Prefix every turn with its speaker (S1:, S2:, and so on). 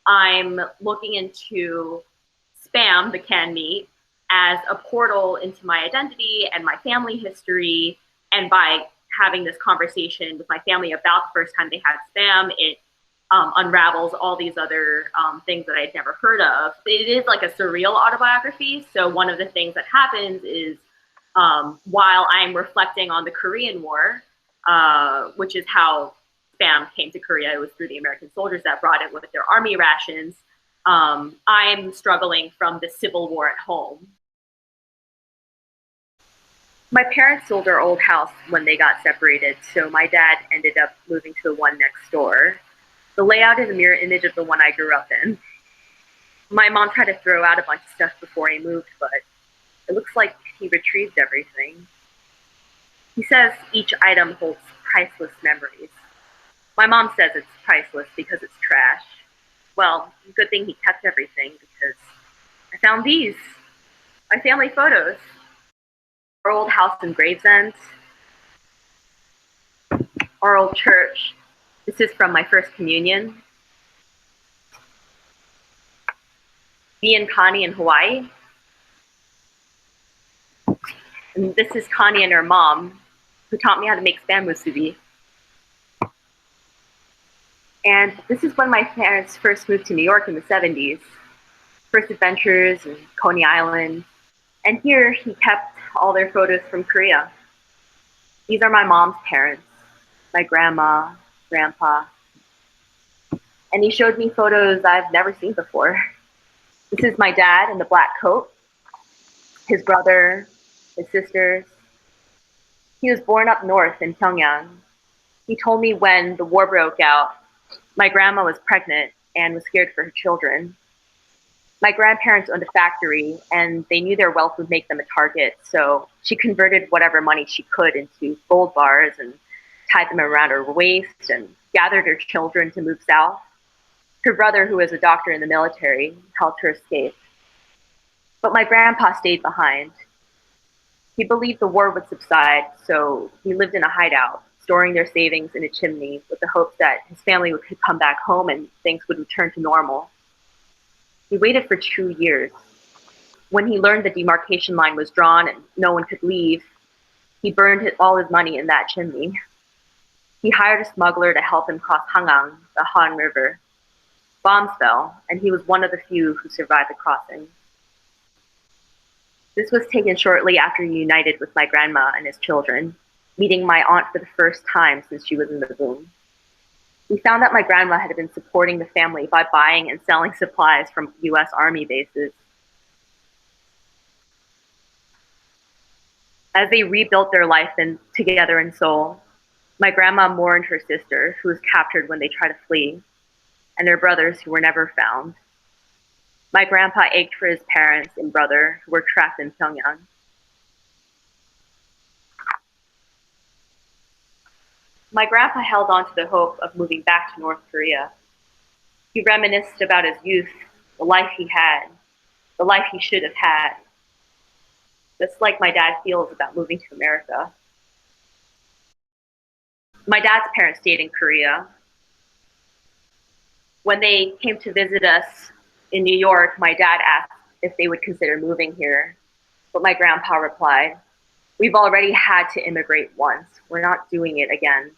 S1: I'm looking into spam, the canned meat, as a portal into my identity and my family history. And by having this conversation with my family about the first time they had spam, it unravels all these other things that I'd never heard of. It is like a surreal autobiography. So one of the things that happens is while I'm reflecting on the Korean War, which is how spam came to Korea, it was through the American soldiers that brought it with their army rations. I'm struggling from the civil war at home. My parents sold our old house when they got separated, so my dad ended up moving to the one next door. The layout is a mirror image of the one I grew up in. My mom tried to throw out a bunch of stuff before he moved, but it looks like he retrieved everything. He says each item holds priceless memories. My mom says it's priceless because it's trash. Well, good thing he kept everything because I found these, my family photos. Our old house in Gravesend, our old church. This is from my first communion. Me and Connie in Hawaii. And this is Connie and her mom, who taught me how to make spam musubi. And this is when my parents first moved to New York in the 70s. First adventures in Coney Island. And here he kept all their photos from Korea. These are my mom's parents, my grandma, grandpa. And he showed me photos I've never seen before. This is my dad in the black coat, his brother, his sisters. He was born up north in Pyongyang. He told me when the war broke out, my grandma was pregnant and was scared for her children. My grandparents owned a factory and they knew their wealth would make them a target, so she converted whatever money she could into gold bars and tied them around her waist and gathered her children to move south. Her brother, who was a doctor in the military, helped her escape. But my grandpa stayed behind. He believed the war would subside, so he lived in a hideout, storing their savings in a chimney with the hopes that his family could come back home and things would return to normal. He waited for 2 years. When he learned the demarcation line was drawn and no one could leave, he burned all his money in that chimney. He hired a smuggler to help him cross Hangang, the Han River. Bombs fell, and he was one of the few who survived the crossing. This was taken shortly after he united with my grandma and his children, meeting my aunt for the first time since she was in the womb. We found that my grandma had been supporting the family by buying and selling supplies from US Army bases. As they rebuilt their life together in Seoul, my grandma mourned her sister, who was captured when they tried to flee, and their brothers who were never found. My grandpa ached for his parents and brother who were trapped in Pyongyang. My grandpa held on to the hope of moving back to North Korea. He reminisced about his youth, the life he had, the life he should have had. Just like my dad feels about moving to America. My dad's parents stayed in Korea. When they came to visit us in New York, my dad asked if they would consider moving here, but my grandpa replied, "We've already had to immigrate once. We're not doing it again."